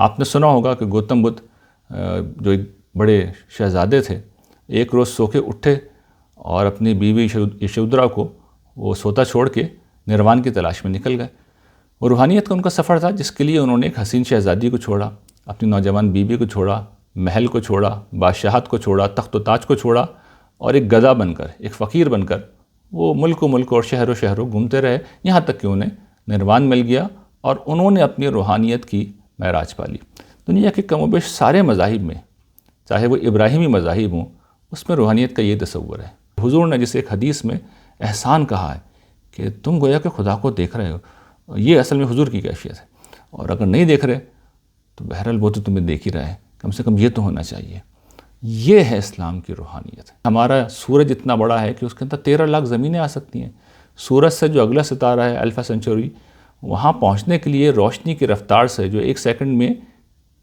آپ نے سنا ہوگا کہ گوتم بدھ جو ایک بڑے شہزادے تھے، ایک روز سو کے اٹھے اور اپنی بیوی یشودھرا کو وہ سوتا چھوڑ کے نروان کی تلاش میں نکل گئے۔ وہ روحانیت کا ان کا سفر تھا، جس کے لیے انہوں نے ایک حسین شہزادی کو چھوڑا، اپنی نوجوان بیوی کو چھوڑا، محل کو چھوڑا، بادشاہت کو چھوڑا، تخت و تاج کو چھوڑا، اور ایک گدھا بن کر، ایک فقیر بن کر وہ ملک اور شہروں گھومتے رہے، یہاں تک کہ انہیں نروان مل گیا اور انہوں نے اپنی روحانیت کی معراج پا لی۔ دنیا کے کم و بیش سارے مذاہب میں، چاہے وہ ابراہیمی مذاہب ہوں، اس میں روحانیت کا یہ تصور ہے۔ حضور نے جسے ایک حدیث میں احسان کہا ہے کہ تم گویا کہ خدا کو دیکھ رہے ہو، یہ اصل میں حضور کی کیفیت ہے، اور اگر نہیں دیکھ رہے تو بہرحال وہ تو تمہیں دیکھ ہی رہا ہے، کم سے کم یہ تو ہونا چاہیے۔ یہ ہے اسلام کی روحانیت۔ ہمارا سورج اتنا بڑا ہے کہ اس کے اندر 13 لاکھ زمینیں آ سکتی ہیں۔ سورج سے جو اگلا ستارہ ہے الفا سینچوری، وہاں پہنچنے کے لیے روشنی کی رفتار سے جو 1 سیکنڈ میں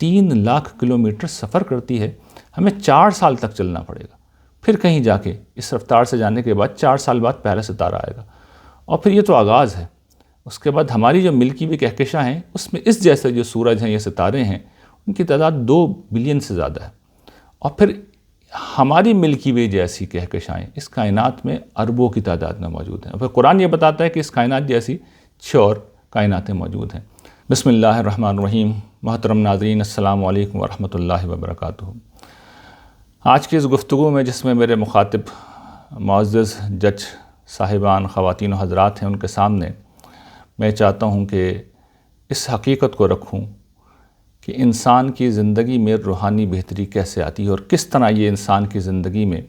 3 لاکھ کلومیٹر سفر کرتی ہے، ہمیں 4 سال تک چلنا پڑے گا۔ پھر کہیں جا کے اس رفتار سے جانے کے بعد 4 سال بعد پہلا ستارہ آئے گا، اور پھر یہ تو آغاز ہے۔ اس کے بعد ہماری جو ملکی وے کہکشاں ہیں، اس میں اس جیسے جو سورج ہیں یا ستارے ہیں، ان کی تعداد 2 بلین سے زیادہ ہے، اور پھر ہماری ملکی وے جیسی کہکشائیں اس کائنات میں اربوں کی تعداد میں موجود ہیں، اور پھر قرآن یہ بتاتا ہے کہ اس کائنات جیسی 6 اور کائناتیں موجود ہیں۔ بسم اللہ الرحمن الرحیم۔ محترم ناظرین، السلام علیکم ورحمۃ اللہ وبرکاتہ۔ آج کی اس گفتگو میں، جس میں میرے مخاطب معزز جج صاحبان، خواتین و حضرات ہیں، ان کے سامنے میں چاہتا ہوں کہ اس حقیقت کو رکھوں کہ انسان کی زندگی میں روحانی بہتری کیسے آتی ہے، اور کس طرح یہ انسان کی زندگی میں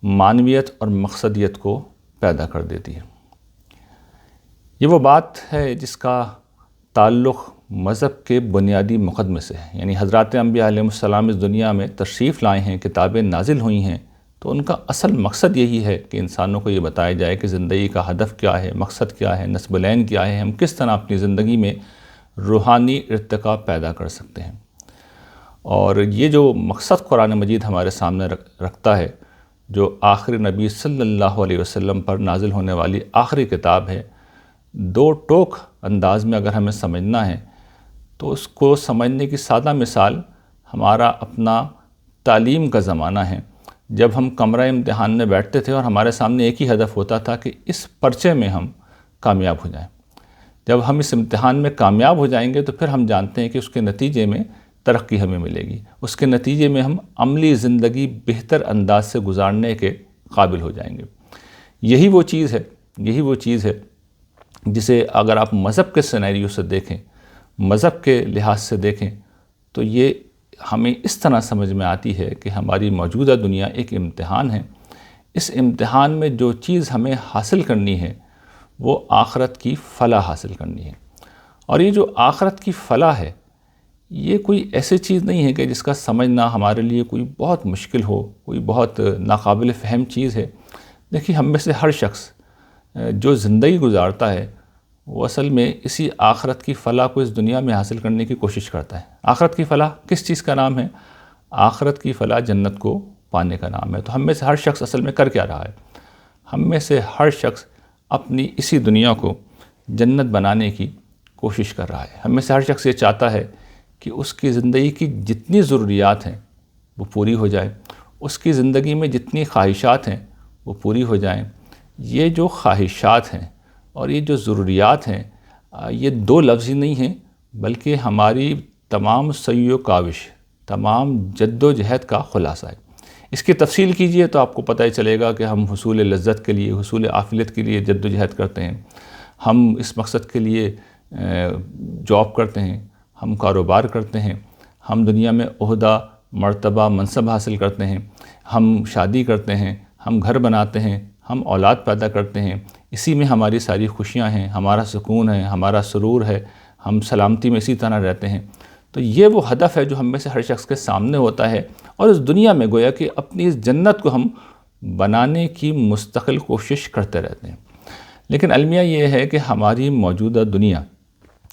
معنویت اور مقصدیت کو پیدا کر دیتی ہے۔ یہ وہ بات ہے جس کا تعلق مذہب کے بنیادی مقدمے سے ہے، یعنی حضرات انبیاء علیہ السلام اس دنیا میں تشریف لائے ہیں، کتابیں نازل ہوئی ہیں، تو ان کا اصل مقصد یہی ہے کہ انسانوں کو یہ بتایا جائے کہ زندگی کا ہدف کیا ہے، مقصد کیا ہے، نصب العین کیا ہے، ہم کس طرح اپنی زندگی میں روحانی ارتقاء پیدا کر سکتے ہیں۔ اور یہ جو مقصد قرآن مجید ہمارے سامنے رکھتا ہے، جو آخری نبی صلی اللہ علیہ وسلم پر نازل ہونے والی آخری کتاب ہے، 2 ٹوک انداز میں اگر ہمیں سمجھنا ہے تو اس کو سمجھنے کی سادہ مثال ہمارا اپنا تعلیم کا زمانہ ہے، جب ہم کمرہ امتحان میں بیٹھتے تھے اور ہمارے سامنے ایک ہی ہدف ہوتا تھا کہ اس پرچے میں ہم کامیاب ہو جائیں۔ جب ہم اس امتحان میں کامیاب ہو جائیں گے تو پھر ہم جانتے ہیں کہ اس کے نتیجے میں ترقی ہمیں ملے گی، اس کے نتیجے میں ہم عملی زندگی بہتر انداز سے گزارنے کے قابل ہو جائیں گے۔ یہی وہ چیز ہے جسے اگر آپ مذہب کے سینیریو سے دیکھیں، مذہب کے لحاظ سے دیکھیں، تو یہ ہمیں اس طرح سمجھ میں آتی ہے کہ ہماری موجودہ دنیا ایک امتحان ہے۔ اس امتحان میں جو چیز ہمیں حاصل کرنی ہے وہ آخرت کی فلاح حاصل کرنی ہے، اور یہ جو آخرت کی فلاح ہے، یہ کوئی ایسی چیز نہیں ہے کہ جس کا سمجھنا ہمارے لیے کوئی بہت مشکل ہو، کوئی بہت ناقابل فہم چیز ہے۔ دیکھیے، ہم میں سے ہر شخص جو زندگی گزارتا ہے وہ اصل میں اسی آخرت کی فلاح کو اس دنیا میں حاصل کرنے کی کوشش کرتا ہے۔ آخرت کی فلاح کس چیز کا نام ہے؟ آخرت کی فلاح جنت کو پانے کا نام ہے۔ تو ہم میں سے ہر شخص اصل میں کر کیا رہا ہے؟ ہم میں سے ہر شخص اپنی اسی دنیا کو جنت بنانے کی کوشش کر رہا ہے۔ ہم میں سے ہر شخص یہ چاہتا ہے کہ اس کی زندگی کی جتنی ضروریات ہیں وہ پوری ہو جائیں، اس کی زندگی میں جتنی خواہشات ہیں وہ پوری ہو جائیں۔ یہ جو خواہشات ہیں اور یہ جو ضروریات ہیں، یہ 2 لفظ ہی نہیں ہیں، بلکہ ہماری تمام سعی و کاوش، تمام جد و جہد کا خلاصہ ہے۔ اس کی تفصیل کیجئے تو آپ کو پتہ ہی چلے گا کہ ہم حصول لذت کے لیے، حصول عافیت کے لیے جد و جہد کرتے ہیں، ہم اس مقصد کے لیے جاب کرتے ہیں، ہم کاروبار کرتے ہیں، ہم دنیا میں عہدہ، مرتبہ، منصب حاصل کرتے ہیں، ہم شادی کرتے ہیں، ہم گھر بناتے ہیں، ہم اولاد پیدا کرتے ہیں، اسی میں ہماری ساری خوشیاں ہیں، ہمارا سکون ہے، ہمارا سرور ہے، ہم سلامتی میں اسی طرح رہتے ہیں۔ تو یہ وہ ہدف ہے جو ہم میں سے ہر شخص کے سامنے ہوتا ہے، اور اس دنیا میں گویا کہ اپنی اس جنت کو ہم بنانے کی مستقل کوشش کرتے رہتے ہیں۔ لیکن المیہ یہ ہے کہ ہماری موجودہ دنیا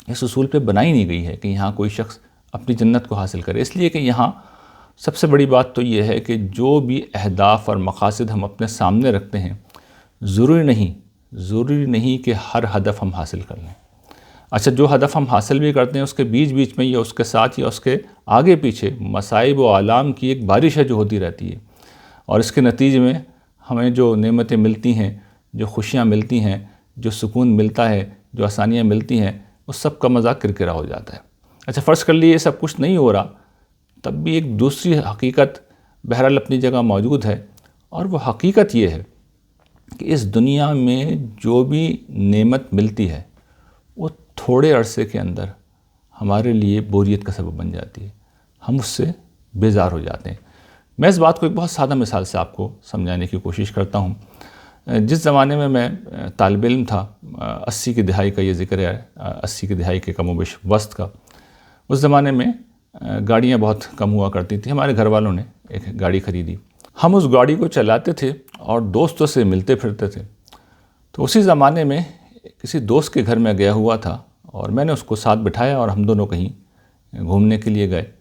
اس اصول پہ بنائی نہیں گئی ہے کہ یہاں کوئی شخص اپنی جنت کو حاصل کرے، اس لیے کہ یہاں سب سے بڑی بات تو یہ ہے کہ جو بھی اہداف اور مقاصد ہم اپنے سامنے رکھتے ہیں، ضروری نہیں کہ ہر ہدف ہم حاصل کر لیں۔ اچھا، جو ہدف ہم حاصل بھی کرتے ہیں اس کے بیچ بیچ میں یا اس کے ساتھ یا اس کے آگے پیچھے مصائب و آلام کی ایک بارش ہے جو ہوتی رہتی ہے، اور اس کے نتیجے میں ہمیں جو نعمتیں ملتی ہیں، جو خوشیاں ملتی ہیں، جو سکون ملتا ہے، جو آسانیاں ملتی ہیں، اس سب کا مذاق کرکرا ہو جاتا ہے۔ اچھا، فرض کر لیے یہ سب کچھ نہیں ہو رہا، تب بھی ایک دوسری حقیقت بہرحال اپنی جگہ موجود ہے، اور وہ حقیقت یہ ہے کہ اس دنیا میں جو بھی نعمت ملتی ہے وہ تھوڑے عرصے کے اندر ہمارے لیے بوریت کا سبب بن جاتی ہے، ہم اس سے بیزار ہو جاتے ہیں۔ میں اس بات کو ایک بہت سادہ مثال سے آپ کو سمجھانے کی کوشش کرتا ہوں۔ جس زمانے میں طالب علم تھا، 80 کی دہائی کا یہ ذکر ہے، 80 کی دہائی کے کم و بیش وسط کا، اس زمانے میں گاڑیاں بہت کم ہوا کرتی تھیں۔ ہمارے گھر والوں نے ایک گاڑی خریدی، ہم اس گاڑی کو چلاتے تھے اور دوستوں سے ملتے پھرتے تھے۔ تو اسی زمانے میں کسی دوست کے گھر میں گیا ہوا تھا اور میں نے اس کو ساتھ بٹھایا اور ہم دونوں کہیں گھومنے کے لیے گئے۔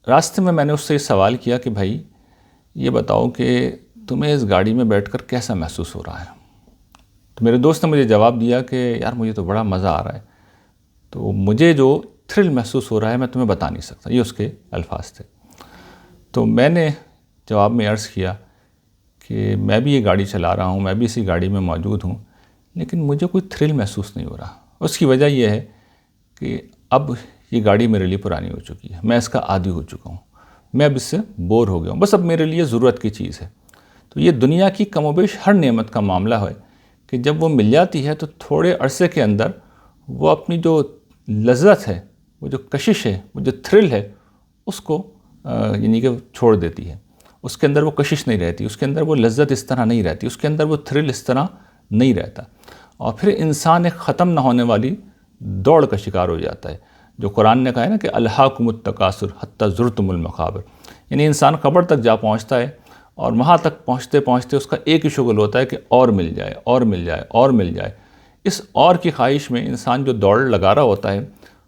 راستے میں نے اس سے سوال کیا کہ بھائی یہ بتاؤ کہ تمہیں اس گاڑی میں بیٹھ کر کیسا محسوس ہو رہا ہے؟ تو میرے دوست نے مجھے جواب دیا کہ یار مجھے تو بڑا مزہ آ رہا ہے، تو مجھے جو تھرل محسوس ہو رہا ہے میں تمہیں بتا نہیں سکتا، یہ اس کے الفاظ تھے۔ تو میں نے جواب میں عرض کیا کہ میں بھی یہ گاڑی چلا رہا ہوں، میں بھی اسی گاڑی میں موجود ہوں، لیکن مجھے کوئی تھرل محسوس نہیں ہو رہا۔ اس کی وجہ یہ ہے کہ اب یہ گاڑی میرے لیے پرانی ہو چکی ہے، میں اس کا عادی ہو چکا ہوں، میں اب اس سے بور ہو گیا ہوں، بس اب میرے لیے ضرورت کی چیز ہے۔ تو یہ دنیا کی کم و بیش ہر نعمت کا معاملہ ہے کہ جب وہ مل جاتی ہے تو تھوڑے عرصے کے اندر وہ اپنی جو لذت ہے، وہ جو کشش ہے، وہ جو تھرل ہے، اس کو یعنی کہ چھوڑ دیتی ہے۔ اس کے اندر وہ کشش نہیں رہتی، اس کے اندر وہ لذت اس طرح نہیں رہتی، اس کے اندر وہ تھرل اس طرح نہیں رہتا، اور پھر انسان ایک ختم نہ ہونے والی دوڑ کا شکار ہو جاتا ہے۔ جو قرآن نے کہا ہے نا کہ الہاکم التکاثر حتی زرتم المقابر، یعنی انسان قبر تک جا پہنچتا ہے، اور وہاں تک پہنچتے پہنچتے اس کا ایک ہی شغل ہوتا ہے کہ اور مل جائے، اور مل جائے، اور مل جائے۔ اس اور کی خواہش میں انسان جو دوڑ لگا رہا ہوتا ہے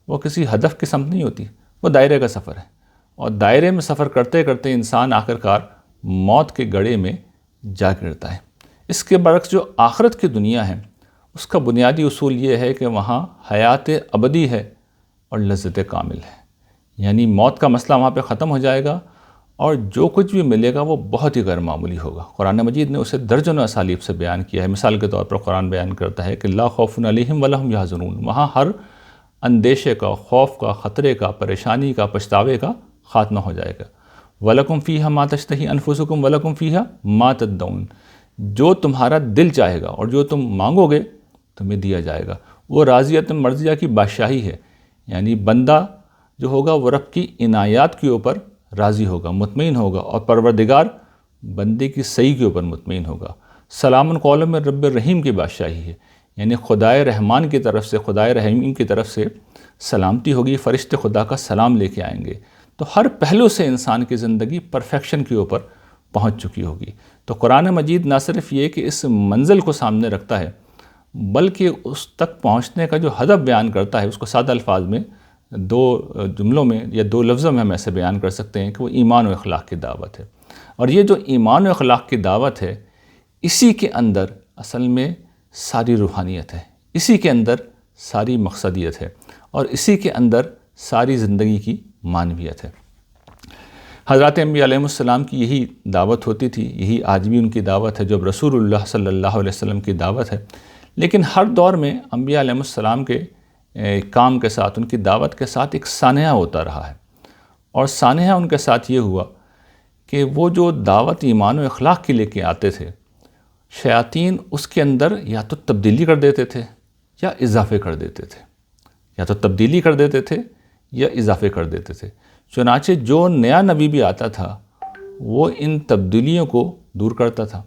وہ کسی ہدف کی سمت نہیں ہوتی، وہ دائرے کا سفر ہے، اور دائرے میں سفر کرتے کرتے انسان آخرکار موت کے گڑھے میں جا گرتا ہے۔ اس کے برعکس جو آخرت کی دنیا ہے اس کا بنیادی اصول یہ ہے کہ وہاں حیات ابدی ہے اور لذت کامل ہے، یعنی موت کا مسئلہ وہاں پہ ختم ہو جائے گا، اور جو کچھ بھی ملے گا وہ بہت ہی غیر معمولی ہوگا۔ قرآن مجید نے اسے درجنوں اسالیب سے بیان کیا ہے۔ مثال کے طور پر قرآن بیان کرتا ہے کہ لا خوف علیہم ولا ہم یحزنون، وہاں ہر اندیشے کا، خوف کا، خطرے کا، پریشانی کا، پچھتاوے کا خاتمہ ہو جائے گا۔ وَلَكُمْ فِيهَا مَا تَشْتَهِي أَنفُسُكُمْ وَلَكُمْ فِيهَا مَا تَدَّعُونَ، جو تمہارا دل چاہے گا اور جو تم مانگو گے تمہیں دیا جائے گا۔ وہ راضیۃ مرضیہ کی بادشاہی ہے، یعنی بندہ جو ہوگا وہ رب کی عنایات کے اوپر راضی ہوگا، مطمئن ہوگا، اور پروردگار بندے کی صحیح کے اوپر مطمئن ہوگا۔ سلام قولا من رب الرحیم کی بادشاہی ہے، یعنی خدائے رحمان کی طرف سے، خدائے رحیم کی طرف سے سلامتی ہوگی، فرشتے خدا کا سلام لے کے آئیں گے۔ تو ہر پہلو سے انسان کی زندگی پرفیکشن کے اوپر پہنچ چکی ہوگی۔ تو قرآن مجید نہ صرف یہ کہ اس منزل کو سامنے رکھتا ہے، بلکہ اس تک پہنچنے کا جو ہدف بیان کرتا ہے اس کو سادہ الفاظ میں دو جملوں میں یا دو لفظوں میں ہم ایسے بیان کر سکتے ہیں کہ وہ ایمان و اخلاق کی دعوت ہے۔ اور یہ جو ایمان و اخلاق کی دعوت ہے، اسی کے اندر اصل میں ساری روحانیت ہے، اسی کے اندر ساری مقصدیت ہے، اور اسی کے اندر ساری زندگی کی معنویت ہے۔ حضرات انبیاء علیہ السلام کی یہی دعوت ہوتی تھی، یہی آج بھی ان کی دعوت ہے، جو رسول اللہ صلی اللہ علیہ وسلم کی دعوت ہے۔ لیکن ہر دور میں انبیاء علیہ السلام کے کام کے ساتھ، ان کی دعوت کے ساتھ ایک سانحہ ہوتا رہا ہے، اور سانحہ ان کے ساتھ یہ ہوا کہ وہ جو دعوت ایمان و اخلاق کی لے کے آتے تھے، شیاطین اس کے اندر یا تو تبدیلی کر دیتے تھے یا اضافے کر دیتے تھے، یا تو تبدیلی کر دیتے تھے یا اضافے کر دیتے تھے۔ چنانچہ جو نیا نبی بھی آتا تھا وہ ان تبدیلیوں کو دور کرتا تھا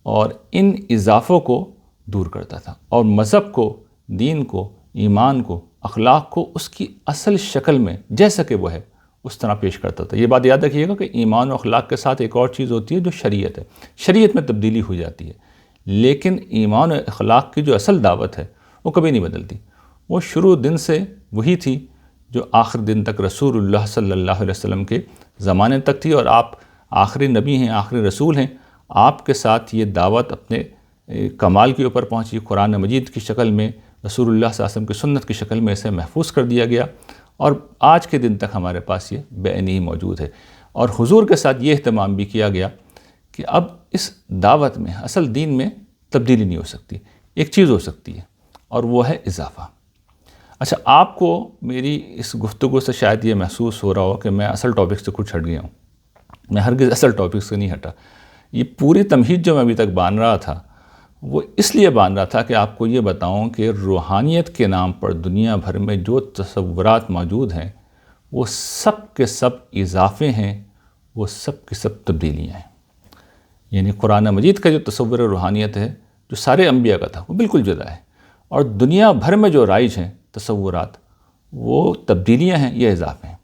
اور ان اضافوں کو دور کرتا تھا، اور مذہب کو، دین کو، ایمان کو، اخلاق کو اس کی اصل شکل میں جیسا کہ وہ ہے اس طرح پیش کرتا تھا۔ یہ بات یاد رکھیے گا کہ ایمان و اخلاق کے ساتھ ایک اور چیز ہوتی ہے جو شریعت ہے۔ شریعت میں تبدیلی ہو جاتی ہے، لیکن ایمان و اخلاق کی جو اصل دعوت ہے وہ کبھی نہیں بدلتی، وہ شروع دن سے وہی تھی جو آخر دن تک رسول اللہ صلی اللہ علیہ وسلم کے زمانے تک تھی، اور آپ آخری نبی ہیں، آخری رسول ہیں۔ آپ کے ساتھ یہ دعوت اپنے کمال کے اوپر پہنچی، قرآن مجید کی شکل میں رسول اللہ صلی اللہ علیہ وسلم کی سنت کی شکل میں اسے محفوظ کر دیا گیا، اور آج کے دن تک ہمارے پاس یہ بے عینی موجود ہے۔ اور حضور کے ساتھ یہ اہتمام بھی کیا گیا کہ اب اس دعوت میں، اصل دین میں تبدیلی نہیں ہو سکتی، ایک چیز ہو سکتی ہے، اور وہ ہے اضافہ۔ اچھا، آپ کو میری اس گفتگو سے شاید یہ محسوس ہو رہا ہو کہ میں اصل ٹاپک سے کچھ ہٹ گیا ہوں۔ میں ہرگز اصل ٹاپک سے نہیں ہٹا۔ یہ پوری تمہید جو میں ابھی تک باندھ رہا تھا، وہ اس لیے باندھ رہا تھا کہ آپ کو یہ بتاؤں کہ روحانیت کے نام پر دنیا بھر میں جو تصورات موجود ہیں، وہ سب کے سب اضافے ہیں، وہ سب کی سب تبدیلیاں ہیں۔ یعنی قرآن مجید کا جو تصور روحانیت ہے، جو سارے انبیاء کا تھا، وہ بالکل جدا ہے، اور دنیا بھر میں جو رائج ہیں تصورات، وہ تبدیلیاں ہیں، یہ اضافے ہیں۔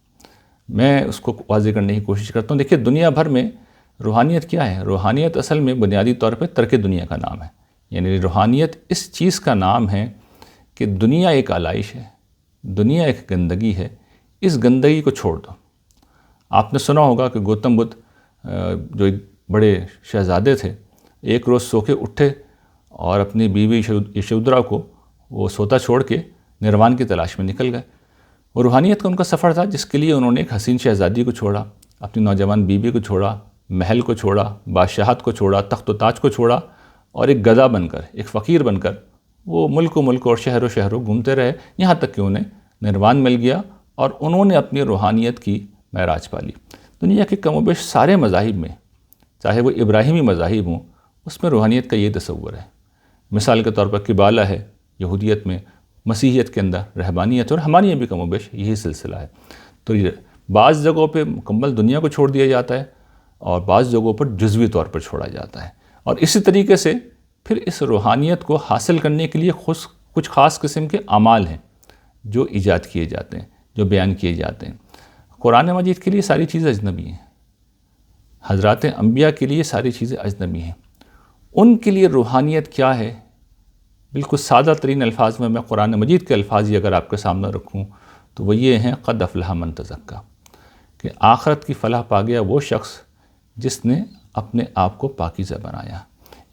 میں اس کو واضح کرنے کی کوشش کرتا ہوں۔ دیکھیے، دنیا بھر میں روحانیت کیا ہے؟ روحانیت اصل میں بنیادی طور پہ ترک دنیا کا نام ہے۔ یعنی روحانیت اس چیز کا نام ہے کہ دنیا ایک آلائش ہے، دنیا ایک گندگی ہے، اس گندگی کو چھوڑ دو۔ آپ نے سنا ہوگا کہ گوتم بدھ جو ایک بڑے شہزادے تھے، ایک روز سو کے اٹھے اور اپنی بیوی یشودھرا کو وہ سوتا چھوڑ کے نروان کی تلاش میں نکل گئے۔ وہ روحانیت کا ان کا سفر تھا، جس کے لیے انہوں نے ایک حسین شہزادی کو چھوڑا، اپنی نوجوان بیوی کو چھوڑا، محل کو چھوڑا، بادشاہت کو چھوڑا، تخت و تاج کو چھوڑا، اور ایک گدھا بن کر، ایک فقیر بن کر وہ ملک و ملک اور شہر و شہروں گھومتے رہے، یہاں تک کہ انہیں نروان مل گیا، اور انہوں نے اپنی روحانیت کی معراج پالی۔ دنیا کے کم و بیش سارے مذاہب میں، چاہے وہ ابراہیمی مذاہب ہوں، اس میں روحانیت کا یہ تصور ہے۔ مثال کے طور پر قبالہ ہے یہودیت میں، مسیحیت کے اندر رہبانیت، اور ہمارے یہاں بھی کم و بیش یہی سلسلہ ہے۔ تو یہ بعض جگہوں پہ مکمل دنیا کو چھوڑ دیا جاتا ہے، اور بعض جگہوں پر جزوی طور پر چھوڑا جاتا ہے، اور اسی طریقے سے پھر اس روحانیت کو حاصل کرنے کے لیے کچھ خاص قسم کے اعمال ہیں جو ایجاد کیے جاتے ہیں، جو بیان کیے جاتے ہیں۔ قرآن مجید کے لیے ساری چیزیں اجنبی ہیں، حضرات انبیاء کے لیے ساری چیزیں اجنبی ہیں۔ ان کے لیے روحانیت کیا ہے؟ بالکل سادہ ترین الفاظ میں قرآن مجید کے الفاظ ہی اگر آپ کے سامنے رکھوں تو وہ یہ ہیں، قد افلح من تزکیٰ، کہ آخرت کی فلاح پا گیا وہ شخص جس نے اپنے آپ کو پاکیزہ بنایا۔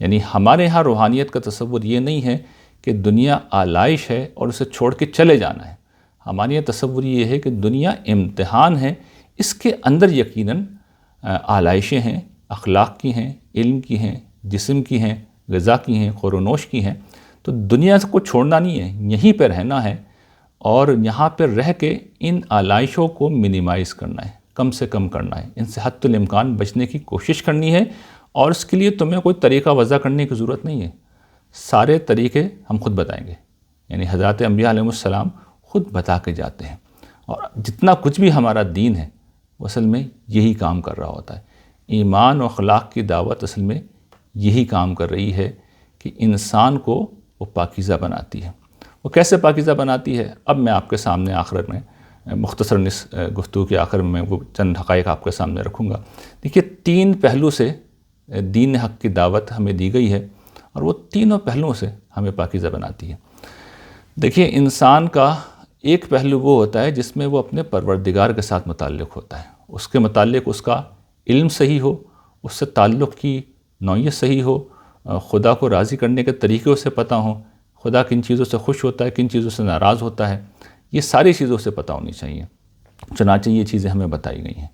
یعنی ہمارے ہاں روحانیت کا تصور یہ نہیں ہے کہ دنیا آلائش ہے اور اسے چھوڑ کے چلے جانا ہے۔ ہمارے یہاں تصور یہ ہے کہ دنیا امتحان ہے، اس کے اندر یقیناً آلائشیں ہیں، اخلاق کی ہیں، علم کی ہیں، جسم کی ہیں، غذا کی ہیں، خور و نوش کی ہیں۔ تو دنیا کو چھوڑنا نہیں ہے، یہیں پہ رہنا ہے، اور یہاں پہ رہ کے ان آلائشوں کو منیمائز کرنا ہے، کم سے کم کرنا ہے، ان سے حد الامکان بچنے کی کوشش کرنی ہے۔ اور اس کے لیے تمہیں کوئی طریقہ وضع کرنے کی ضرورت نہیں ہے، سارے طریقے ہم خود بتائیں گے۔ یعنی حضرات انبیاء علیہ السلام خود بتا کے جاتے ہیں، اور جتنا کچھ بھی ہمارا دین ہے وہ اصل میں یہی کام کر رہا ہوتا ہے۔ ایمان و اخلاق کی دعوت اصل میں یہی کام کر رہی ہے کہ انسان کو وہ پاکیزہ بناتی ہے۔ وہ کیسے پاکیزہ بناتی ہے؟ اب میں آپ کے سامنے آخر میں مختصر گفتگو کے آخر میں وہ چند حقائق آپ کے سامنے رکھوں گا۔ دیکھیے، 3 پہلو سے دین حق کی دعوت ہمیں دی گئی ہے، اور وہ تینوں پہلوؤں سے ہمیں پاکیزہ بناتی ہے۔ دیکھیے، انسان کا ایک پہلو وہ ہوتا ہے جس میں وہ اپنے پروردگار کے ساتھ متعلق ہوتا ہے، اس کے متعلق اس کا علم صحیح ہو، اس سے تعلق کی نوعیت صحیح ہو، خدا کو راضی کرنے کے طریقے اسے پتہ ہوں، خدا کن چیزوں سے خوش ہوتا ہے، کن چیزوں سے ناراض ہوتا ہے، یہ ساری چیزوں سے پتہ ہونی چاہیے۔ چنانچہ یہ چیزیں ہمیں بتائی گئی ہیں،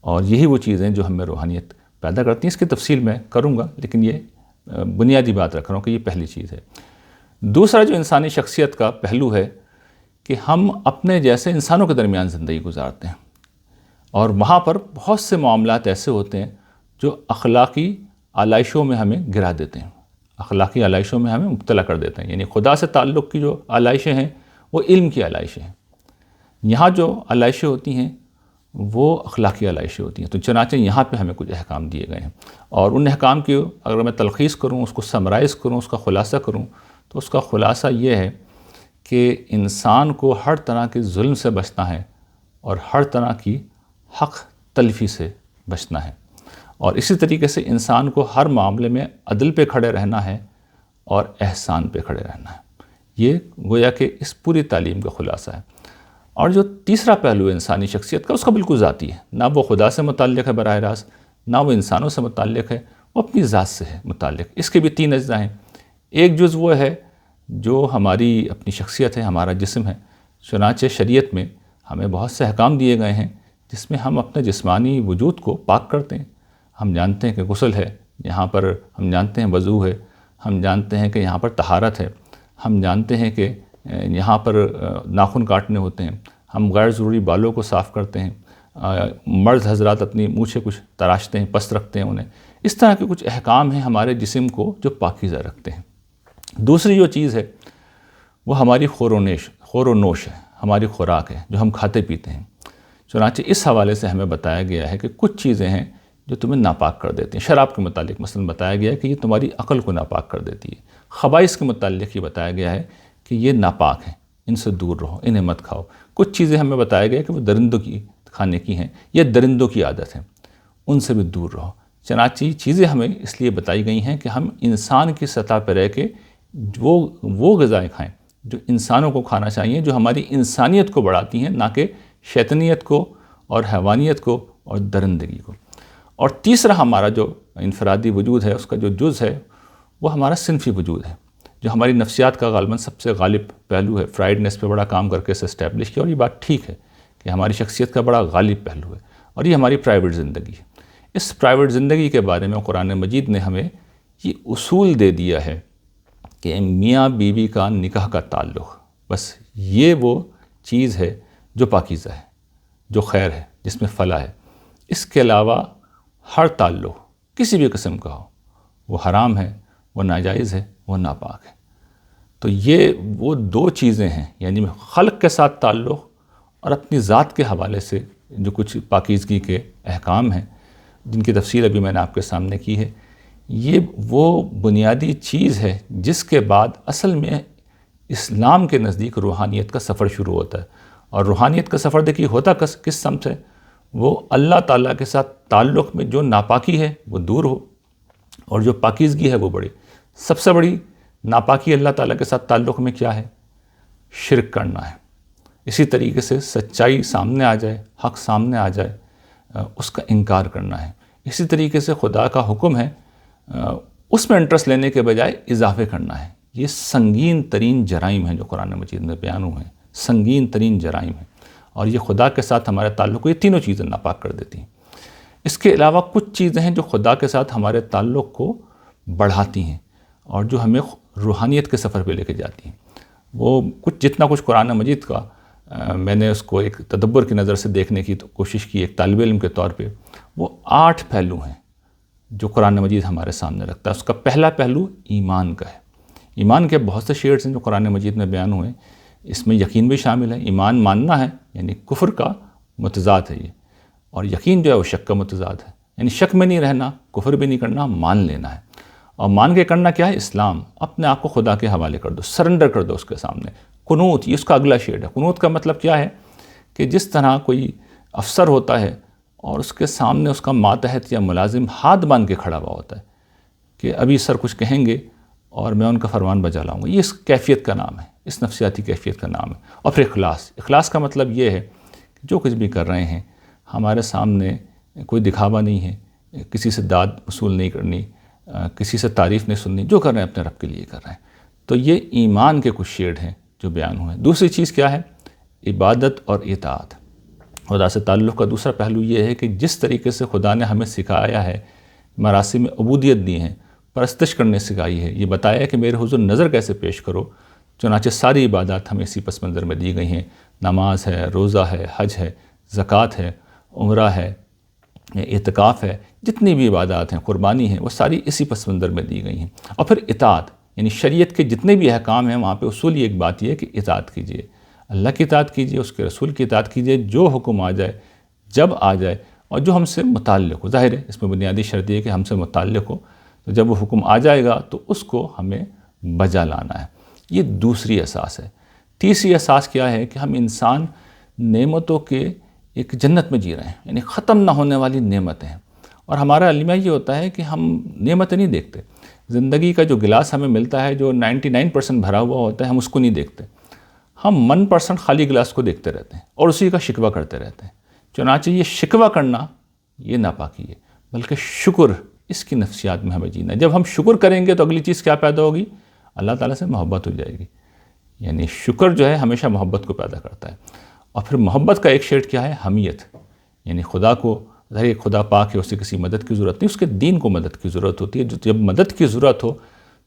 اور یہی وہ چیزیں جو ہمیں روحانیت پیدا کرتی ہیں۔ اس کی تفصیل میں کروں گا، لیکن یہ بنیادی بات رکھ رہا ہوں کہ یہ پہلی چیز ہے۔ دوسرا جو انسانی شخصیت کا پہلو ہے کہ ہم اپنے جیسے انسانوں کے درمیان زندگی گزارتے ہیں، اور وہاں پر بہت سے معاملات ایسے ہوتے ہیں جو اخلاقی آلائشوں میں ہمیں گرا دیتے ہیں، اخلاقی آلائشوں میں ہمیں مبتلا کر دیتے ہیں۔ یعنی خدا سے تعلق کی جو آلائشیں ہیں وہ علم کی آلائشیں ہیں، یہاں جو آلائشیں ہوتی ہیں وہ اخلاقی آلائشیں ہوتی ہیں۔ تو چنانچہ یہاں پہ ہمیں کچھ احکام دیے گئے ہیں، اور ان احکام کی اگر میں تلخیص کروں، اس کو سمرائز کروں، اس کا خلاصہ کروں، تو اس کا خلاصہ یہ ہے کہ انسان کو ہر طرح کے ظلم سے بچنا ہے، اور ہر طرح کی حق تلفی سے بچنا ہے، اور اسی طریقے سے انسان کو ہر معاملے میں عدل پہ کھڑے رہنا ہے اور احسان پہ کھڑے رہنا ہے۔ یہ گویا کہ اس پوری تعلیم کا خلاصہ ہے۔ اور جو تیسرا پہلو ہے انسانی شخصیت کا، اس کا بالکل ذاتی ہے، نہ وہ خدا سے متعلق ہے براہ راست، نہ وہ انسانوں سے متعلق ہے، وہ اپنی ذات سے ہے متعلق۔ اس کے بھی 3 اجزاء ہیں۔ ایک جز وہ ہے جو ہماری اپنی شخصیت ہے، ہمارا جسم ہے، چنانچہ شریعت میں ہمیں بہت سے احکام دیے گئے ہیں جس میں ہم اپنے جسمانی وجود کو پاک کرتے ہیں۔ ہم جانتے ہیں کہ غسل ہے، یہاں پر ہم جانتے ہیں وضو ہے، ہم جانتے ہیں کہ یہاں پر طہارت ہے، ہم جانتے ہیں کہ یہاں پر ناخن کاٹنے ہوتے ہیں، ہم غیر ضروری بالوں کو صاف کرتے ہیں، مرد حضرات اپنی مونچھیں کچھ تراشتے ہیں، پست رکھتے ہیں انہیں۔ اس طرح کے کچھ احکام ہیں ہمارے جسم کو جو پاکیزہ رکھتے ہیں۔ دوسری جو چیز ہے وہ ہماری خور و نوش ہے، ہماری خوراک ہے جو ہم کھاتے پیتے ہیں۔ چنانچہ اس حوالے سے ہمیں بتایا گیا ہے کہ کچھ چیزیں ہیں جو تمہیں ناپاک کر دیتی ہیں۔ شراب کے متعلق مثلا بتایا گیا ہے کہ یہ تمہاری عقل کو ناپاک کر دیتی ہے۔ خبائث کے متعلق یہ بتایا گیا ہے کہ یہ ناپاک ہیں، ان سے دور رہو، انہیں مت کھاؤ۔ کچھ چیزیں ہمیں بتایا گیا کہ وہ درندوں کی کھانے کی ہیں، یہ درندوں کی عادت ہے، ان سے بھی دور رہو۔ چنانچہ یہ چیزیں ہمیں اس لیے بتائی گئی ہیں کہ ہم انسان کی سطح پہ رہ کے وہ غذائیں کھائیں جو انسانوں کو کھانا چاہیے، جو ہماری انسانیت کو بڑھاتی ہیں، نہ کہ شیطنیت کو اور حیوانیت کو اور درندگی کو۔ اور تیسرا ہمارا جو انفرادی وجود ہے، اس کا جو جز ہے، وہ ہمارا صنفی وجود ہے، جو ہماری نفسیات کا غالباً سب سے غالب پہلو ہے۔ فرائیڈ نے اس پہ بڑا کام کر کے اسے اسٹیبلش کیا، اور یہ بات ٹھیک ہے کہ ہماری شخصیت کا بڑا غالب پہلو ہے، اور یہ ہماری پرائیویٹ زندگی ہے۔ اس پرائیویٹ زندگی کے بارے میں قرآن مجید نے ہمیں یہ اصول دے دیا ہے کہ میاں بیوی کا نکاح کا تعلق، بس یہ وہ چیز ہے جو پاکیزہ ہے، جو خیر ہے، جس میں فلاح ہے۔ اس کے علاوہ ہر تعلق کسی بھی قسم کا ہو، وہ حرام ہے، وہ ناجائز ہے، وہ ناپاک ہے۔ تو یہ وہ دو چیزیں ہیں، یعنی خلق کے ساتھ تعلق اور اپنی ذات کے حوالے سے جو کچھ پاکیزگی کے احکام ہیں، جن کی تفصیل ابھی میں نے آپ کے سامنے کی ہے۔ یہ وہ بنیادی چیز ہے جس کے بعد اصل میں اسلام کے نزدیک روحانیت کا سفر شروع ہوتا ہے۔ اور روحانیت کا سفر دیکھیے ہوتا کس سمت ہے؟ وہ اللہ تعالیٰ کے ساتھ تعلق میں جو ناپاکی ہے وہ دور ہو، اور جو پاکیزگی ہے وہ بڑی۔ سب سے بڑی ناپاکی اللہ تعالیٰ کے ساتھ تعلق میں کیا ہے؟ شرک کرنا ہے۔ اسی طریقے سے سچائی سامنے آ جائے، حق سامنے آ جائے، اس کا انکار کرنا ہے۔ اسی طریقے سے خدا کا حکم ہے، اس میں انٹرسٹ لینے کے بجائے اضافے کرنا ہے۔ یہ سنگین ترین جرائم ہیں جو قرآن مجید میں بیان ہوئے ہیں، سنگین ترین جرائم ہیں، اور یہ خدا کے ساتھ ہمارے تعلق کو یہ تینوں چیزیں ناپاک کر دیتی ہیں۔ اس کے علاوہ کچھ چیزیں ہیں جو خدا کے ساتھ ہمارے تعلق کو بڑھاتی ہیں اور جو ہمیں روحانیت کے سفر پہ لے کے جاتی ہیں۔ وہ جتنا کچھ قرآن مجید کا میں نے اس کو ایک تدبر کی نظر سے دیکھنے کی کوشش کی ایک طالب علم کے طور پہ، وہ 8 پہلو ہیں جو قرآن مجید ہمارے سامنے رکھتا ہے۔ اس کا پہلا پہلو ایمان کا ہے۔ ایمان کے بہت سے شیڈز ہیں جو قرآن مجید میں بیان ہوئے ہیں، اس میں یقین بھی شامل ہے۔ ایمان ماننا ہے، یعنی کفر کا متضاد ہے یہ، اور یقین جو ہے وہ شک کا متضاد ہے، یعنی شک میں نہیں رہنا، کفر بھی نہیں کرنا، مان لینا ہے۔ اور مان کے کرنا کیا ہے؟ اسلام، اپنے آپ کو خدا کے حوالے کر دو، سرنڈر کر دو اس کے سامنے۔ قنوت، یہ اس کا اگلا شیڈ ہے۔ قنوت کا مطلب کیا ہے؟ کہ جس طرح کوئی افسر ہوتا ہے اور اس کے سامنے اس کا ماتحت یا ملازم ہاتھ باندھ کے کھڑا ہوا ہوتا ہے کہ ابھی سر کچھ کہیں گے اور میں ان کا فرمان بجا لاؤں گا، یہ اس کیفیت کا نام ہے، اس نفسیاتی کیفیت کا نام ہے۔ اور پھر اخلاص کا مطلب یہ ہے کہ جو کچھ بھی کر رہے ہیں ہمارے سامنے کوئی دکھاوا نہیں ہے، کسی سے داد وصول نہیں کرنی، کسی سے تعریف نہیں سننی، جو کر رہے ہیں اپنے رب کے لیے کر رہے ہیں۔ تو یہ ایمان کے کچھ شیڈ ہیں جو بیان ہوئے ہیں۔ دوسری چیز کیا ہے؟ عبادت اور اطاعت۔ خدا سے تعلق کا دوسرا پہلو یہ ہے کہ جس طریقے سے خدا نے ہمیں سکھایا ہے، مراسم عبودیت دی ہیں، پرستش کرنے سکھائی ہے، یہ بتایا ہے کہ میرے حضور نظر کیسے پیش کرو، چنانچہ ساری عبادات ہمیں اسی پس منظر میں دی گئی ہیں۔ نماز ہے، روزہ ہے، حج ہے، زکوٰۃ ہے، عمرہ ہے، اعتکاف ہے، جتنی بھی عبادات ہیں، قربانی ہیں، وہ ساری اسی پس منظر میں دی گئی ہیں۔ اور پھر اطاعت، یعنی شریعت کے جتنے بھی احکام ہیں وہاں پہ اصولی ایک بات یہ ہے کہ اطاعت کیجیے، اللہ کی اطاعت کیجیے، اس کے رسول کی اطاعت کیجیے، جو حکم آ جائے، جب آ جائے، اور جو ہم سے متعلق ہو۔ ظاہر ہے اس میں بنیادی شرط یہ ہے کہ ہم سے متعلق ہو، تو جب وہ حکم آ جائے گا تو اس کو ہمیں بجا لانا ہے۔ یہ دوسری اساس ہے۔ تیسری اساس کیا ہے؟ کہ ہم انسان نعمتوں کے ایک جنت میں جی رہے ہیں، یعنی ختم نہ ہونے والی نعمتیں ہیں، اور ہمارا علمیہ یہ ہوتا ہے کہ ہم نعمتیں نہیں دیکھتے۔ زندگی کا جو گلاس ہمیں ملتا ہے جو 99% بھرا ہوا ہوتا ہے، ہم اس کو نہیں دیکھتے، ہم 1% خالی گلاس کو دیکھتے رہتے ہیں اور اسی کا شکوہ کرتے رہتے ہیں۔ چنانچہ یہ شکوہ کرنا یہ ناپاکی ہے، بلکہ شکر، اس کی نفسیات میں ہمیں جینا ہے۔ جب ہم شکر کریں گے تو اگلی چیز کیا پیدا ہوگی؟ اللہ تعالیٰ سے محبت ہو جائے گی. یعنی شکر جو ہے ہمیشہ محبت کو پیدا کرتا ہے. اور پھر محبت کا ایک شیڈ کیا ہے؟ حمیت. یعنی خدا کو خدا پاک ہے، اسے کسی مدد کی ضرورت نہیں، اس کے دین کو مدد کی ضرورت ہوتی ہے. جب مدد کی ضرورت ہو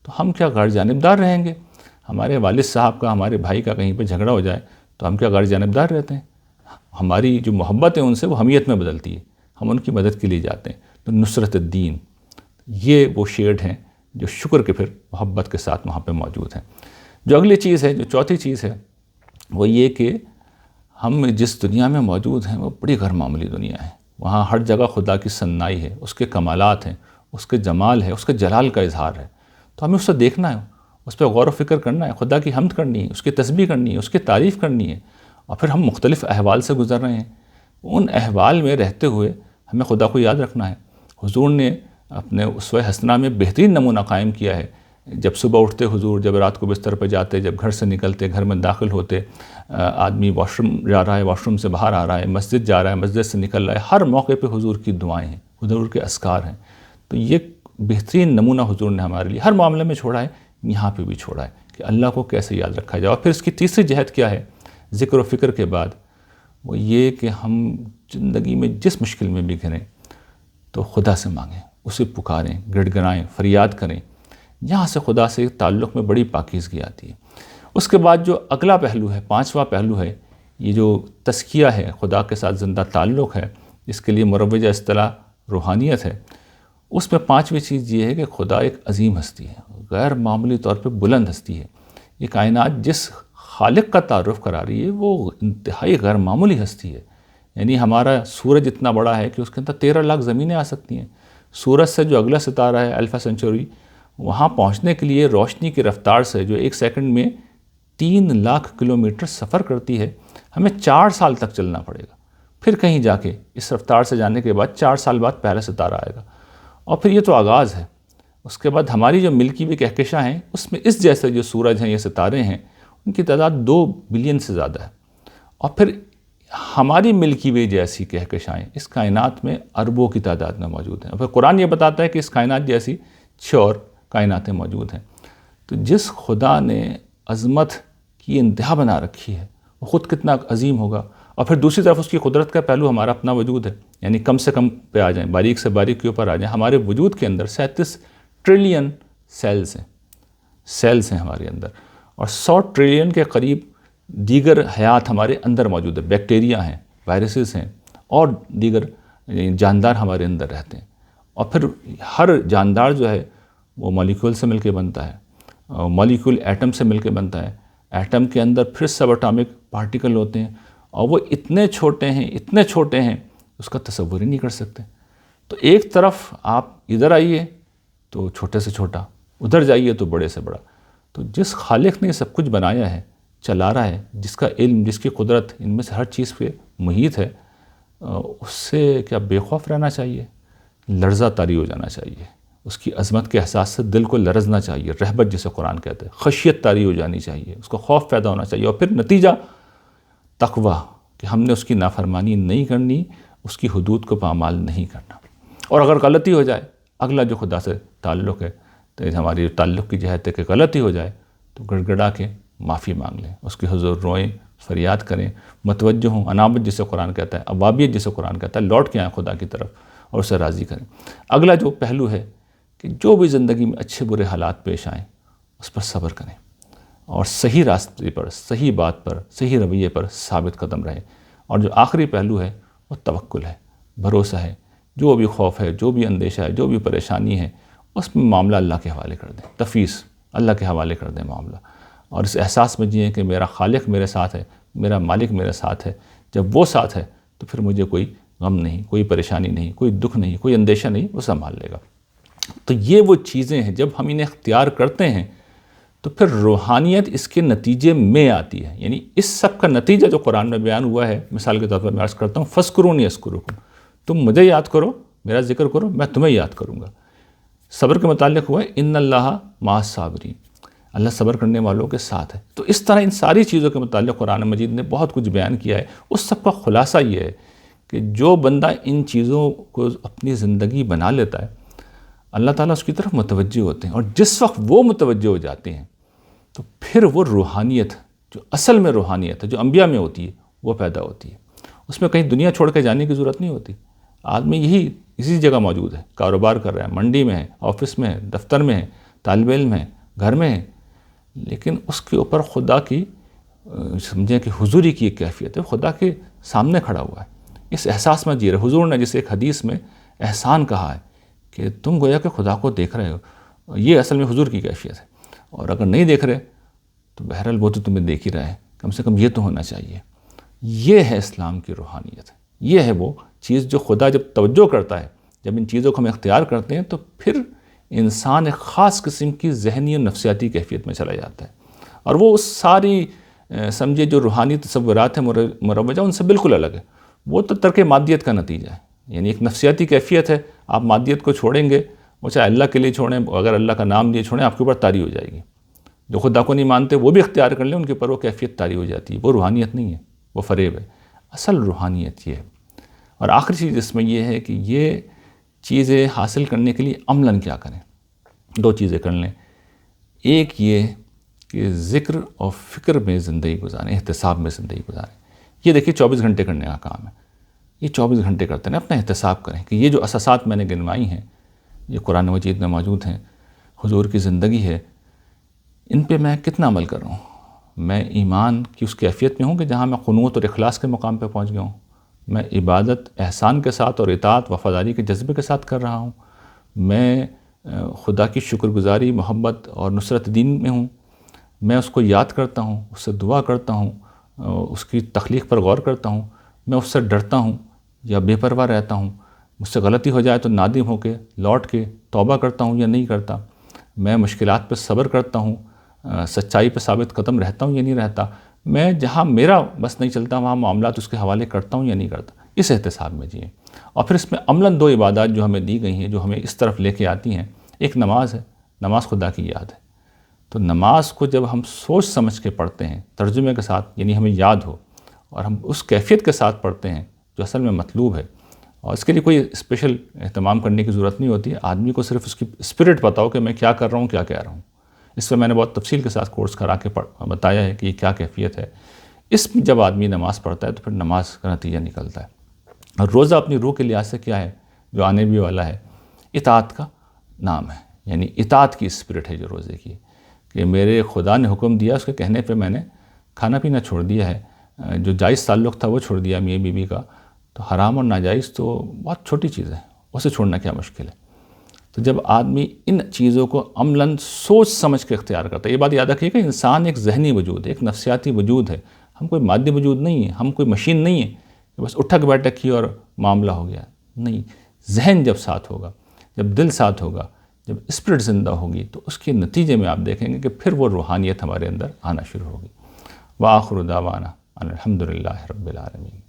تو ہم کیا غیر جانبدار رہیں گے؟ ہمارے والد صاحب کا، ہمارے بھائی کا کہیں پہ جھگڑا ہو جائے تو ہم کیا غیر جانبدار رہتے ہیں؟ ہماری جو محبت ہے ان سے وہ حمیت میں بدلتی ہے، ہم ان کی مدد کے لیے جاتے ہیں. تو نصرت الدین، یہ وہ شیڈ ہیں جو شکر کے پھر محبت کے ساتھ وہاں پہ موجود ہیں. جو اگلی چیز ہے، جو چوتھی چیز ہے، وہ یہ کہ ہم جس دنیا میں موجود ہیں وہ بڑی غیر معمولی دنیا ہے. وہاں ہر جگہ خدا کی ثنائی ہے، اس کے کمالات ہیں، اس کے جمال ہے، اس کے جلال کا اظہار ہے. تو ہمیں اسے دیکھنا ہے، اس پہ غور و فکر کرنا ہے، خدا کی حمد کرنی ہے، اس کی تسبیح کرنی ہے، اس کی تعریف کرنی ہے. اور پھر ہم مختلف احوال سے گزر رہے ہیں، ان احوال میں رہتے ہوئے ہمیں خدا کو یاد رکھنا ہے. حضور نے اپنے اسوہ حسنہ میں بہترین نمونہ قائم کیا ہے. جب صبح اٹھتے حضور، جب رات کو بستر پہ جاتے، جب گھر سے نکلتے، گھر میں داخل ہوتے، آدمی واش روم جا رہا ہے، واش روم سے باہر آ رہا ہے، مسجد جا رہا ہے، مسجد سے نکل رہا ہے، ہر موقع پہ حضور کی دعائیں ہیں، حضور کے اذکار ہیں. تو یہ بہترین نمونہ حضور نے ہمارے لیے ہر معاملے میں چھوڑا ہے، یہاں پہ بھی چھوڑا ہے کہ اللہ کو کیسے یاد رکھا جائے. اور پھر اس کی تیسری جہت کیا ہے ذکر و فکر کے بعد؟ وہ یہ کہ ہم زندگی میں جس مشکل میں بھی گھریں تو خدا سے مانگیں، اسے پکاریں، گڑ گڑائیں، فریاد کریں. یہاں سے خدا سے تعلق میں بڑی پاکیزگی آتی ہے. اس کے بعد جو اگلا پہلو ہے، پانچواں پہلو ہے، یہ جو تزکیہ ہے، خدا کے ساتھ زندہ تعلق ہے، اس کے لیے مروجہ اصطلاح روحانیت ہے. اس میں پانچویں چیز یہ ہے کہ خدا ایک عظیم ہستی ہے، غیر معمولی طور پہ بلند ہستی ہے. یہ کائنات جس خالق کا تعارف کرا رہی ہے وہ انتہائی غیر معمولی ہستی ہے. یعنی ہمارا سورج اتنا بڑا ہے کہ اس کے اندر 13 لاکھ زمینیں آ سکتی ہیں. سورج سے جو اگلا ستارہ ہے الفا سینچوری، وہاں پہنچنے کے لیے روشنی کی رفتار سے جو 1 سیکنڈ میں 3 لاکھ کلومیٹر سفر کرتی ہے، ہمیں 4 سال تک چلنا پڑے گا. پھر کہیں جا کے اس رفتار سے جانے کے بعد 4 سال بعد پہلا ستارہ آئے گا. اور پھر یہ تو آغاز ہے. اس کے بعد ہماری جو ملکی وے کہکشاں ہیں، اس میں اس جیسے جو سورج ہیں، یہ ستارے ہیں، ان کی تعداد 2 بلین سے زیادہ ہے. اور پھر ہماری ملکی وے جیسی کہکشائیں اس کائنات میں اربوں کی تعداد میں موجود ہیں. اور پھر قرآن یہ بتاتا ہے کہ اس کائنات جیسی 6 اور کائناتیں موجود ہیں. تو جس خدا نے عظمت کی انتہا بنا رکھی ہے وہ خود کتنا عظیم ہوگا. اور پھر دوسری طرف اس کی قدرت کا پہلو ہمارا اپنا وجود ہے. یعنی کم سے کم پہ آ جائیں، باریک سے باریک کے اوپر آ جائیں. ہمارے وجود کے اندر 37 ٹریلین سیلز ہیں ہمارے اندر، اور 100 ٹریلین کے قریب دیگر حیات ہمارے اندر موجود ہے. بیکٹیریا ہیں، وائرسز ہیں، اور دیگر جاندار ہمارے اندر رہتے ہیں. اور پھر ہر جاندار جو ہے وہ مالیکول سے مل کے بنتا ہے، مالیکول ایٹم سے مل کے بنتا ہے. ایٹم کے اندر پھر سب اٹامک پارٹیکل ہوتے ہیں، اور وہ اتنے چھوٹے ہیں اس کا تصور ہی نہیں کر سکتے. تو ایک طرف آپ ادھر آئیے تو چھوٹے سے چھوٹا، ادھر جائیے تو بڑے سے بڑا. تو جس خالق نے سب کچھ بنایا ہے، چلا رہا ہے، جس کا علم، جس کی قدرت ان میں سے ہر چیز پہ محیط ہے، اس سے کیا بے خوف رہنا چاہیے؟ لرزہ طاری ہو جانا چاہیے. اس کی عظمت کے احساس سے دل کو لرزنا چاہیے. رہبت جسے قرآن کہتے ہیں، خشیت طاری ہو جانی چاہیے، اس کو خوف پیدا ہونا چاہیے. اور پھر نتیجہ تقویٰ، کہ ہم نے اس کی نافرمانی نہیں کرنی، اس کی حدود کو پامال نہیں کرنا. اور اگر غلطی ہو جائے، اگلا جو خدا سے تعلق ہے، تو ہماری تعلق کی جہت ہے کہ غلطی ہو جائے تو گڑ گڑا کے معافی مانگ لیں، اس کے حضور روئیں، فریاد کریں، متوجہ ہوں، انابت جسے قرآن کہتا ہے، اوابیت جسے قرآن کہتا ہے، لوٹ کے آئیں خدا کی طرف اور اسے راضی کریں. اگلا جو پہلو ہے کہ جو بھی زندگی میں اچھے برے حالات پیش آئیں اس پر صبر کریں، اور صحیح راستے پر، صحیح بات پر، صحیح رویے پر ثابت قدم رہیں. اور جو آخری پہلو ہے وہ توکل ہے، بھروسہ ہے. جو بھی خوف ہے، جو بھی اندیشہ ہے، جو بھی پریشانی ہے، اس میں معاملہ اللہ کے حوالے کر دیں. تفویض اللہ کے حوالے کر دیں معاملہ، اور اس احساس میں جئیں کہ میرا خالق میرے ساتھ ہے، میرا مالک میرے ساتھ ہے. جب وہ ساتھ ہے تو پھر مجھے کوئی غم نہیں، کوئی پریشانی نہیں، کوئی دکھ نہیں، کوئی اندیشہ نہیں، وہ سنبھال لے گا. تو یہ وہ چیزیں ہیں، جب ہم انہیں اختیار کرتے ہیں تو پھر روحانیت اس کے نتیجے میں آتی ہے. یعنی اس سب کا نتیجہ جو قرآن میں بیان ہوا ہے، مثال کے طور پر میں عرض کرتا ہوں، فَاذْكُرُونِی أَذْكُرْكُمْ، تم مجھے یاد کرو، میرا ذکر کرو، میں تمہیں یاد کروں گا. صبر کے متعلق ہوا ہے اِنَّ اللَّهَ مَعَ الصَّابِرِينَ، اللہ صبر کرنے والوں کے ساتھ ہے. تو اس طرح ان ساری چیزوں کے متعلق قرآن مجید نے بہت کچھ بیان کیا ہے. اس سب کا خلاصہ یہ ہے کہ جو بندہ ان چیزوں کو اپنی زندگی بنا لیتا ہے، اللہ تعالیٰ اس کی طرف متوجہ ہوتے ہیں. اور جس وقت وہ متوجہ ہو جاتے ہیں تو پھر وہ روحانیت جو اصل میں روحانیت ہے، جو انبیاء میں ہوتی ہے، وہ پیدا ہوتی ہے۔ اس میں کہیں دنیا چھوڑ کے جانے کی ضرورت نہیں ہوتی۔ آدمی اسی جگہ موجود ہے، کاروبار کر رہا ہے، منڈی میں ہے، آفس میں ہے، دفتر میں ہے، طالب علم ہے، گھر میں ہے، لیکن اس کے اوپر خدا کی سمجھیں کہ حضوری کی ایک کیفیت ہے، خدا کے سامنے کھڑا ہوا ہے، اس احساس میں جی رہے۔ حضور نے جسے ایک حدیث میں احسان کہا ہے کہ تم گویا کہ خدا کو دیکھ رہے ہو، یہ اصل میں حضور کی کیفیت ہے۔ اور اگر نہیں دیکھ رہے تو بہرحال وہ تو تمہیں دیکھ ہی رہا ہے، کم سے کم یہ تو ہونا چاہیے۔ یہ ہے اسلام کی روحانیت، یہ ہے وہ چیز جو خدا جب توجہ کرتا ہے، جب ان چیزوں کو ہم اختیار کرتے ہیں تو پھر انسان ایک خاص قسم کی ذہنی اور نفسیاتی کیفیت میں چلا جاتا ہے، اور وہ اس ساری سمجھے جو روحانی تصورات ہیں مروجہ، ان سے بالکل الگ ہے۔ وہ تو ترک مادیت کا نتیجہ ہے، یعنی ایک نفسیاتی کیفیت ہے۔ آپ مادیت کو چھوڑیں گے، وہ چاہے اللہ کے لیے چھوڑیں، اگر اللہ کا نام لیے چھوڑیں، آپ کے اوپر طاری ہو جائے گی۔ جو خدا کو نہیں مانتے وہ بھی اختیار کر لیں، ان کے اوپر وہ کیفیت طاری ہو جاتی ہے۔ وہ روحانیت نہیں ہے، وہ فریب ہے۔ اصل روحانیت یہ ہے۔ اور آخری چیز اس میں یہ ہے کہ یہ چیزیں حاصل کرنے کے لیے عملاً کیا کریں۔ دو چیزیں کر لیں، ایک یہ کہ ذکر اور فکر میں زندگی گزاریں، احتساب میں زندگی گزاریں۔ یہ دیکھیے 24 گھنٹے کرنے کا کام ہے، یہ 24 گھنٹے کرتے ہیں، اپنا احتساب کریں کہ یہ جو اساسات میں نے گنوائی ہیں، یہ قرآن مجید میں موجود ہیں، حضور کی زندگی ہے، ان پہ میں کتنا عمل کر رہا ہوں۔ میں ایمان کی اس کیفیت میں ہوں کہ جہاں میں قنوت اور اخلاص کے مقام پہ پہنچ گیا ہوں، میں عبادت احسان کے ساتھ اور اطاعت وفاداری کے جذبے کے ساتھ کر رہا ہوں، میں خدا کی شکر گزاری، محبت اور نصرت دین میں ہوں، میں اس کو یاد کرتا ہوں، اس سے دعا کرتا ہوں، اس کی تخلیق پر غور کرتا ہوں، میں اس سے ڈرتا ہوں یا بے پرواہ رہتا ہوں، مجھ سے غلطی ہو جائے تو نادم ہو کے لوٹ کے توبہ کرتا ہوں یا نہیں کرتا، میں مشکلات پہ صبر کرتا ہوں، سچائی پہ ثابت قدم رہتا ہوں یا نہیں رہتا، میں جہاں میرا بس نہیں چلتا وہاں معاملات اس کے حوالے کرتا ہوں یا نہیں کرتا۔ اس احتساب میں جئیں۔ اور پھر اس میں عملاً دو عبادات جو ہمیں دی گئی ہیں، جو ہمیں اس طرف لے کے آتی ہیں، ایک نماز ہے، نماز خدا کی یاد ہے۔ تو نماز کو جب ہم سوچ سمجھ کے پڑھتے ہیں، ترجمے کے ساتھ، یعنی ہمیں یاد ہو، اور ہم اس کیفیت کے ساتھ پڑھتے ہیں جو اصل میں مطلوب ہے، اور اس کے لیے کوئی اسپیشل اہتمام کرنے کی ضرورت نہیں ہوتی ہے، آدمی کو صرف اس کی اسپرٹ پتہ ہو کہ میں کیا کر رہا ہوں، کیا کہہ رہا ہوں۔ اس پہ میں نے بہت تفصیل کے ساتھ کورس کرا کے بتایا ہے کہ یہ کیا کیفیت ہے۔ اس میں جب آدمی نماز پڑھتا ہے تو پھر نماز کا نتیجہ نکلتا ہے۔ اور روزہ اپنی روح کے لحاظ سے کیا ہے جو آنے بھی والا ہے، اطاعت کا نام ہے، یعنی اطاعت کی اسپرٹ ہے جو روزے کی، کہ میرے خدا نے حکم دیا، اس کے کہنے پہ میں نے کھانا پینا چھوڑ دیا ہے، جو جائز تعلق تھا وہ چھوڑ دیا میاں بیوی کا، تو حرام اور ناجائز تو بہت چھوٹی چیز ہے، اسے چھوڑنا کیا مشکل ہے۔ تو جب آدمی ان چیزوں کو عملاً سوچ سمجھ کے اختیار کرتا ہے، یہ بات یاد رکھیے کہ انسان ایک ذہنی وجود ہے، ایک نفسیاتی وجود ہے، ہم کوئی مادی وجود نہیں ہے، ہم کوئی مشین نہیں ہے کہ بس اٹھک بیٹھک کی اور معاملہ ہو گیا، نہیں۔ ذہن جب ساتھ ہوگا، جب دل ساتھ ہوگا، جب اسپرٹ زندہ ہوگی، تو اس کے نتیجے میں آپ دیکھیں گے کہ پھر وہ روحانیت ہمارے اندر آنا شروع ہوگی۔ وآخر دعوانا ان الحمد للہ رب العالمین۔